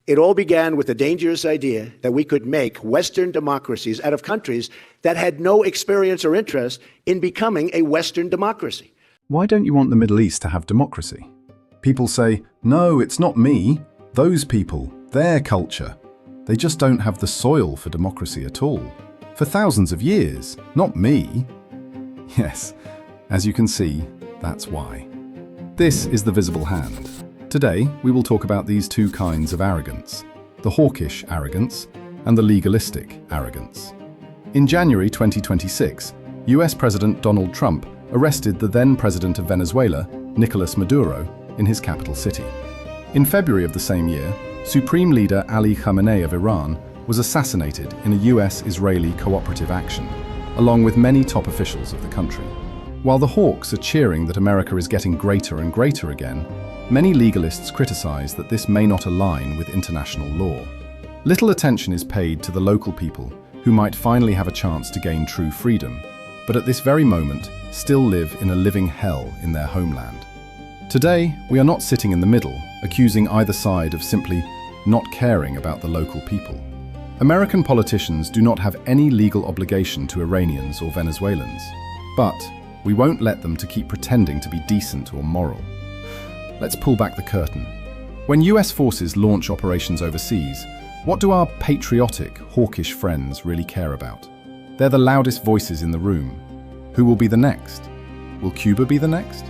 It all began with the dangerous idea that we could make Western democracies out of countries that had no experience or interest in becoming a Western democracy. Why don't you want the Middle East to have democracy? People say, no, it's not me. Those people, their culture. They just don't have the soil for democracy at all. For thousands of years, not me. Yes, as you can see, that's why. This is The Visible Hand. Today, we will talk about these two kinds of arrogance, the hawkish arrogance and the legalistic arrogance. In January 2026, US President Donald Trump arrested the then president of Venezuela, Nicolas Maduro, in his capital city. In February of the same year, Supreme Leader Ali Khamenei of Iran was assassinated in a US-Israeli cooperative action, along with many top officials of the country. While the hawks are cheering that America is getting greater and greater again, many legalists criticize that this may not align with international law. Little attention is paid to the local people who might finally have a chance to gain true freedom, but at this very moment still live in a living hell in their homeland. Today, we are not sitting in the middle, accusing either side of simply not caring about the local people. American politicians do not have any legal obligation to Iranians or Venezuelans, but we won't let them to keep pretending to be decent or moral. Let's pull back the curtain. When US forces launch operations overseas, what do our patriotic, hawkish friends really care about? They're the loudest voices in the room. Who will be the next? Will Cuba be the next?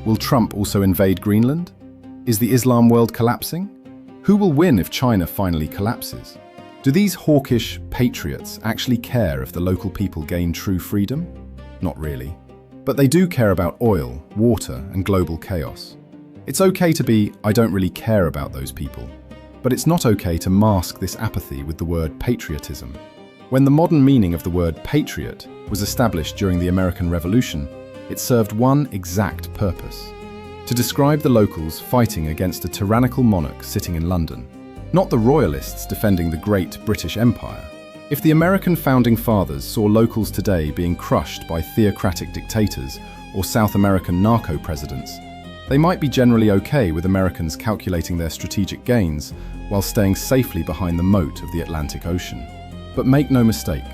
Will Trump also invade Greenland? Is the Islam world collapsing? Who will win if China finally collapses? Do these hawkish patriots actually care if the local people gain true freedom? Not really. But they do care about oil, water, and global chaos. It's okay to be, I don't really care about those people. But it's not okay to mask this apathy with the word patriotism. When the modern meaning of the word patriot was established during the American Revolution, it served one exact purpose: to describe the locals fighting against a tyrannical monarch sitting in London, not the royalists defending the great British Empire. If the American founding fathers saw locals today being crushed by theocratic dictators or South American narco-presidents, they might be generally okay with Americans calculating their strategic gains while staying safely behind the moat of the Atlantic Ocean. But make no mistake,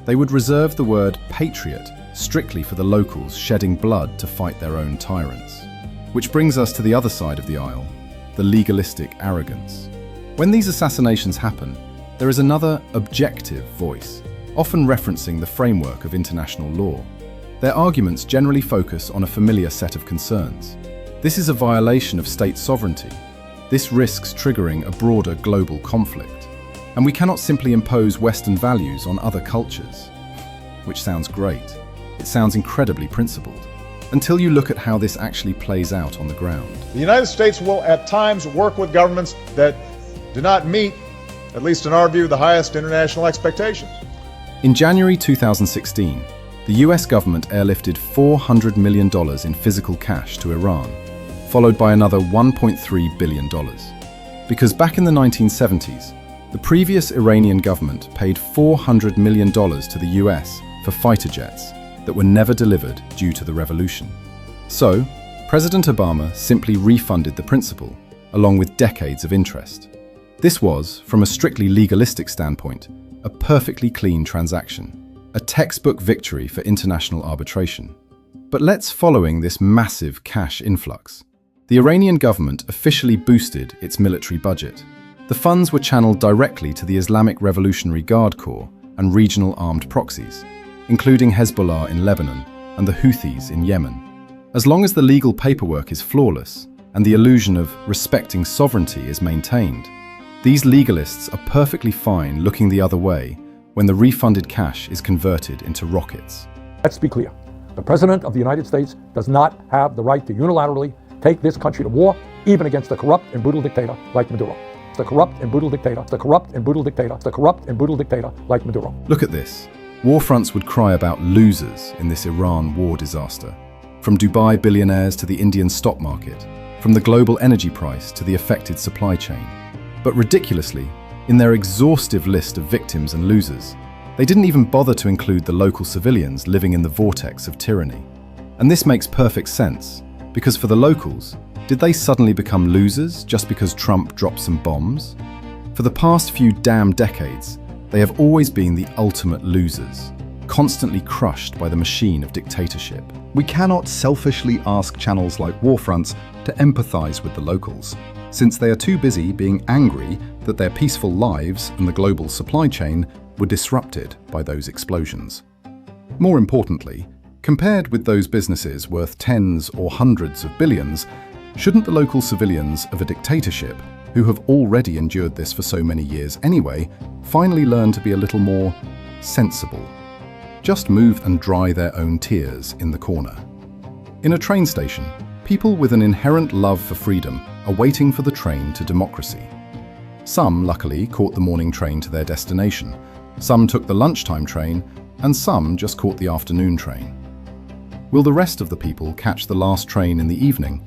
they would reserve the word patriot strictly for the locals shedding blood to fight their own tyrants. Which brings us to the other side of the aisle, the legalistic arrogance. When these assassinations happen, there is another objective voice, often referencing the framework of international law. Their arguments generally focus on a familiar set of concerns. This is a violation of state sovereignty. This risks triggering a broader global conflict. And we cannot simply impose Western values on other cultures. Which sounds great. It sounds incredibly principled. Until you look at how this actually plays out on the ground. The United States will at times work with governments that do not meet, at least in our view, the highest international expectations. In January 2016, the US government airlifted $400 million in physical cash to Iran, followed by another $1.3 billion. Because back in the 1970s, the previous Iranian government paid $400 million to the US for fighter jets that were never delivered due to the revolution. So, President Obama simply refunded the principal, along with decades of interest. This was, from a strictly legalistic standpoint, a perfectly clean transaction, a textbook victory for international arbitration. But let's following this massive cash influx. The Iranian government officially boosted its military budget. The funds were channeled directly to the Islamic Revolutionary Guard Corps and regional armed proxies, including Hezbollah in Lebanon and the Houthis in Yemen. As long as the legal paperwork is flawless and the illusion of respecting sovereignty is maintained, these legalists are perfectly fine looking the other way when the refunded cash is converted into rockets. Let's be clear. The President of the United States does not have the right to unilaterally take this country to war, even against a corrupt and brutal dictator like Maduro. The corrupt and brutal dictator, the corrupt and brutal dictator, the corrupt and brutal dictator like Maduro. Look at this. War fronts would cry about losers in this Iran war disaster. From Dubai billionaires to the Indian stock market, from the global energy price to the affected supply chain. But ridiculously, in their exhaustive list of victims and losers, they didn't even bother to include the local civilians living in the vortex of tyranny. And this makes perfect sense, because for the locals, did they suddenly become losers just because Trump dropped some bombs? For the past few damn decades, they have always been the ultimate losers, constantly crushed by the machine of dictatorship. We cannot selfishly ask channels like Warfronts to empathize with the locals, since they are too busy being angry that their peaceful lives and the global supply chain were disrupted by those explosions. More importantly, compared with those businesses worth tens or hundreds of billions, shouldn't the local civilians of a dictatorship, who have already endured this for so many years anyway, finally learn to be a little more sensible? Just move and dry their own tears in the corner. In a train station, people with an inherent love for freedom are waiting for the train to democracy. Some, luckily, caught the morning train to their destination. Some took the lunchtime train, and some just caught the afternoon train. Will the rest of the people catch the last train in the evening?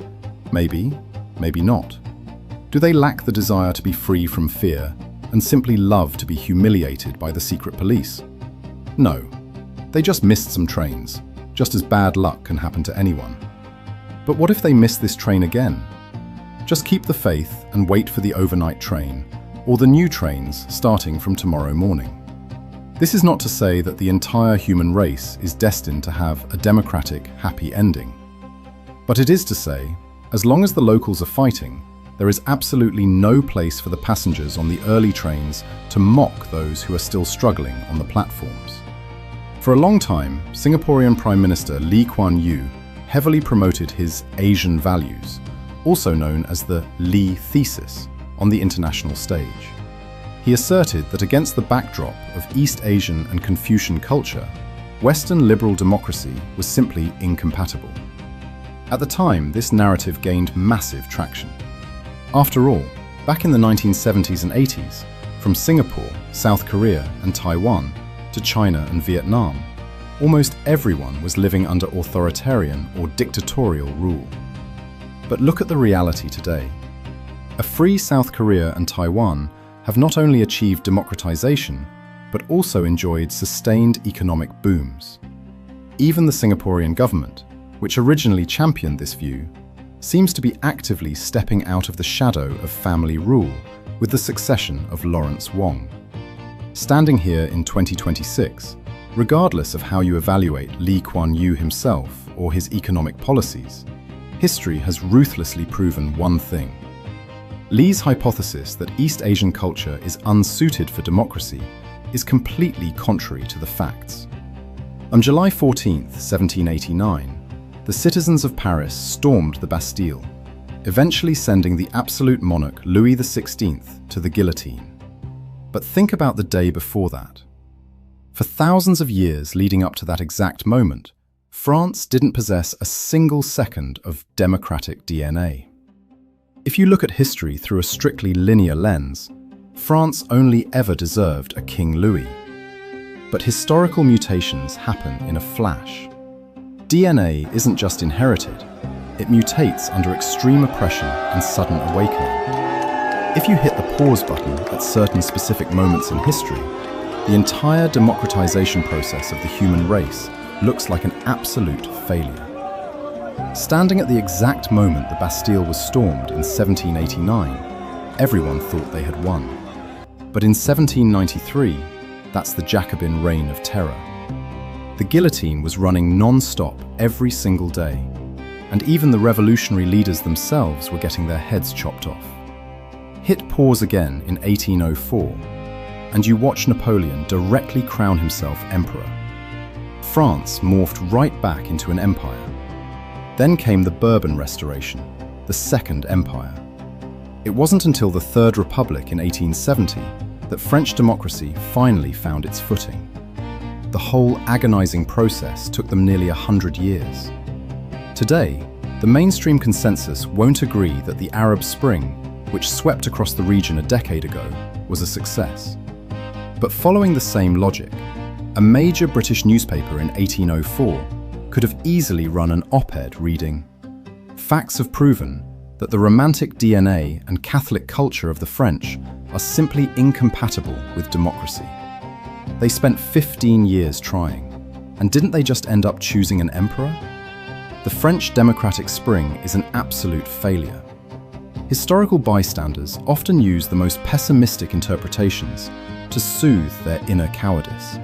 Maybe, maybe not. Do they lack the desire to be free from fear and simply love to be humiliated by the secret police? No. They just missed some trains, just as bad luck can happen to anyone. But what if they miss this train again? Just keep the faith and wait for the overnight train, or the new trains starting from tomorrow morning. This is not to say that the entire human race is destined to have a democratic, happy ending. But it is to say, as long as the locals are fighting, there is absolutely no place for the passengers on the early trains to mock those who are still struggling on the platforms. For a long time, Singaporean Prime Minister Kuan Yew heavily promoted his Asian values, also known as the Lee Thesis, on the international stage. He asserted that against the backdrop of East Asian and Confucian culture, Western liberal democracy was simply incompatible. At the time, this narrative gained massive traction. After all, back in the 1970s and 80s, from Singapore, South Korea, and Taiwan to China and Vietnam, almost everyone was living under authoritarian or dictatorial rule. But look at the reality today. A free South Korea and Taiwan have not only achieved democratization, but also enjoyed sustained economic booms. Even the Singaporean government, which originally championed this view, seems to be actively stepping out of the shadow of family rule with the succession of Lawrence Wong. Standing here in 2026, regardless of how you evaluate Lee Kuan Yew himself or his economic policies, history has ruthlessly proven one thing. Lee's hypothesis that East Asian culture is unsuited for democracy is completely contrary to the facts. On July 14, 1789, the citizens of Paris stormed the Bastille, eventually sending the absolute monarch Louis XVI to the guillotine. But think about the day before that. For thousands of years leading up to that exact moment, France didn't possess a single second of democratic DNA. If you look at history through a strictly linear lens, France only ever deserved a King Louis. But historical mutations happen in a flash. DNA isn't just inherited, it mutates under extreme oppression and sudden awakening. If you hit the pause button at certain specific moments in history, the entire democratization process of the human race looks like an absolute failure. Standing at the exact moment the Bastille was stormed in 1789, everyone thought they had won. But in 1793, that's the Jacobin reign of terror. The guillotine was running non-stop every single day, and even the revolutionary leaders themselves were getting their heads chopped off. Hit pause again in 1804, and you watch Napoleon directly crown himself emperor. France morphed right back into an empire. Then came the Bourbon Restoration, the Second Empire. It wasn't until the Third Republic in 1870 that French democracy finally found its footing. The whole agonizing process took them nearly 100 years. Today, the mainstream consensus won't agree that the Arab Spring, which swept across the region a decade ago, was a success. But following the same logic, a major British newspaper in 1804 could have easily run an op-ed reading, "Facts have proven that the romantic DNA and Catholic culture of the French are simply incompatible with democracy." They spent 15 years trying, and didn't they just end up choosing an emperor? The French democratic spring is an absolute failure. Historical bystanders often use the most pessimistic interpretations to soothe their inner cowardice,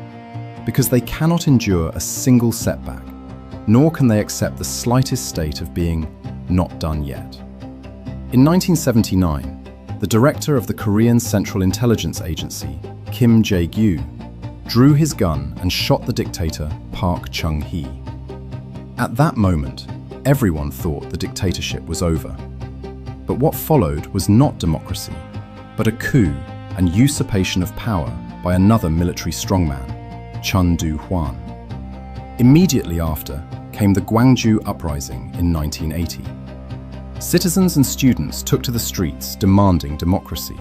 because they cannot endure a single setback, nor can they accept the slightest state of being not done yet. In 1979, the director of the Korean Central Intelligence Agency, Kim Jae-gyu, drew his gun and shot the dictator Park Chung-hee. At that moment, everyone thought the dictatorship was over. But what followed was not democracy, but a coup and usurpation of power by another military strongman, Chun Do-hwan. Immediately after came the Gwangju Uprising in 1980. Citizens and students took to the streets demanding democracy.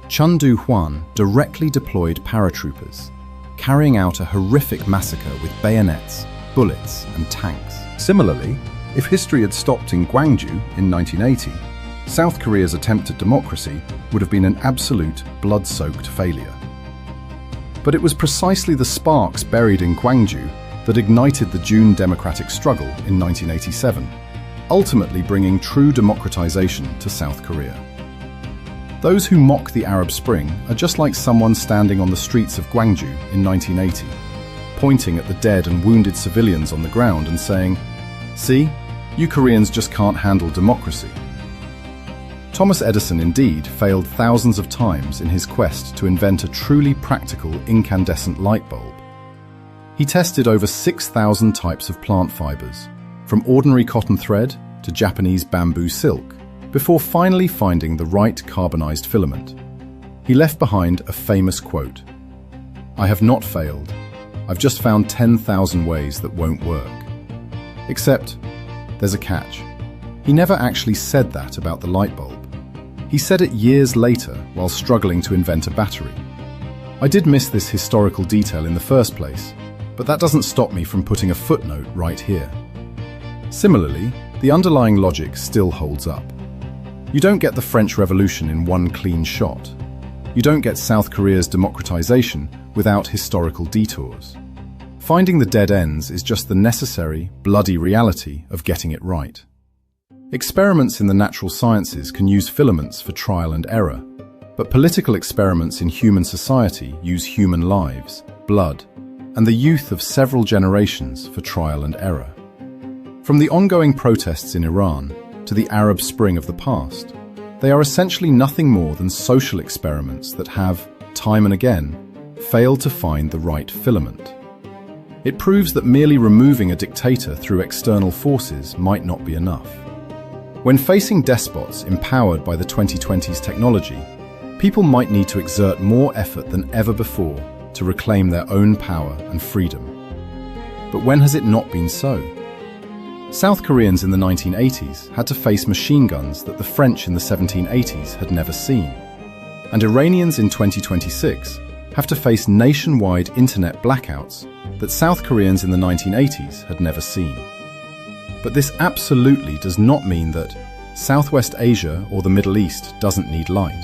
Chun Do-hwan directly deployed paratroopers, carrying out a horrific massacre with bayonets, bullets, and tanks. Similarly, if history had stopped in Gwangju in 1980, South Korea's attempt at democracy would have been an absolute blood-soaked failure. But it was precisely the sparks buried in Gwangju that ignited the June democratic struggle in 1987, ultimately bringing true democratization to South Korea. Those who mock the Arab Spring are just like someone standing on the streets of Gwangju in 1980, pointing at the dead and wounded civilians on the ground and saying, "See, you Koreans just can't handle democracy." Thomas Edison indeed failed thousands of times in his quest to invent a truly practical incandescent light bulb. He tested over 6,000 types of plant fibers, from ordinary cotton thread to Japanese bamboo silk, before finally finding the right carbonized filament. He left behind a famous quote, "I have not failed. I've just found 10,000 ways that won't work." Except, there's a catch. He never actually said that about the light bulb. He said it years later while struggling to invent a battery. I did miss this historical detail in the first place, but that doesn't stop me from putting a footnote right here. Similarly, the underlying logic still holds up. You don't get the French Revolution in one clean shot. You don't get South Korea's democratization without historical detours. Finding the dead ends is just the necessary, bloody reality of getting it right. Experiments in the natural sciences can use filaments for trial and error, but political experiments in human society use human lives, blood, and the youth of several generations for trial and error. From the ongoing protests in Iran to the Arab Spring of the past, they are essentially nothing more than social experiments that have, time and again, failed to find the right filament. It proves that merely removing a dictator through external forces might not be enough. When facing despots empowered by the 2020s technology, people might need to exert more effort than ever before to reclaim their own power and freedom. But when has it not been so? South Koreans in the 1980s had to face machine guns that the French in the 1780s had never seen. And Iranians in 2026 have to face nationwide internet blackouts that South Koreans in the 1980s had never seen. But this absolutely does not mean that Southwest Asia or the Middle East doesn't need light.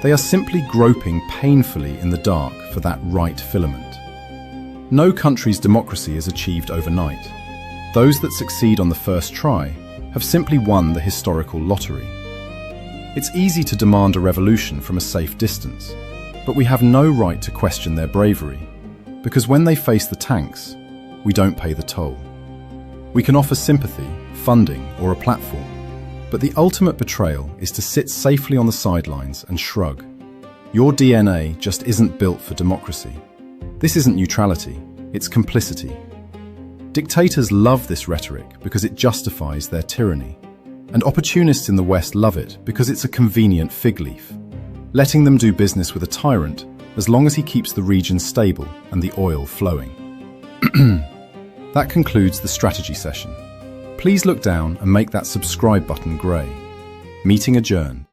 They are simply groping painfully in the dark for that right filament. No country's democracy is achieved overnight. Those that succeed on the first try have simply won the historical lottery. It's easy to demand a revolution from a safe distance, but we have no right to question their bravery, because when they face the tanks, we don't pay the toll. We can offer sympathy, funding, or a platform, but the ultimate betrayal is to sit safely on the sidelines and shrug. Your DNA just isn't built for democracy. This isn't neutrality, it's complicity. Dictators love this rhetoric because it justifies their tyranny, and opportunists in the West love it because it's a convenient fig leaf, letting them do business with a tyrant as long as he keeps the region stable and the oil flowing. That concludes the strategy session. Please look down and make that subscribe button grey. Meeting adjourned.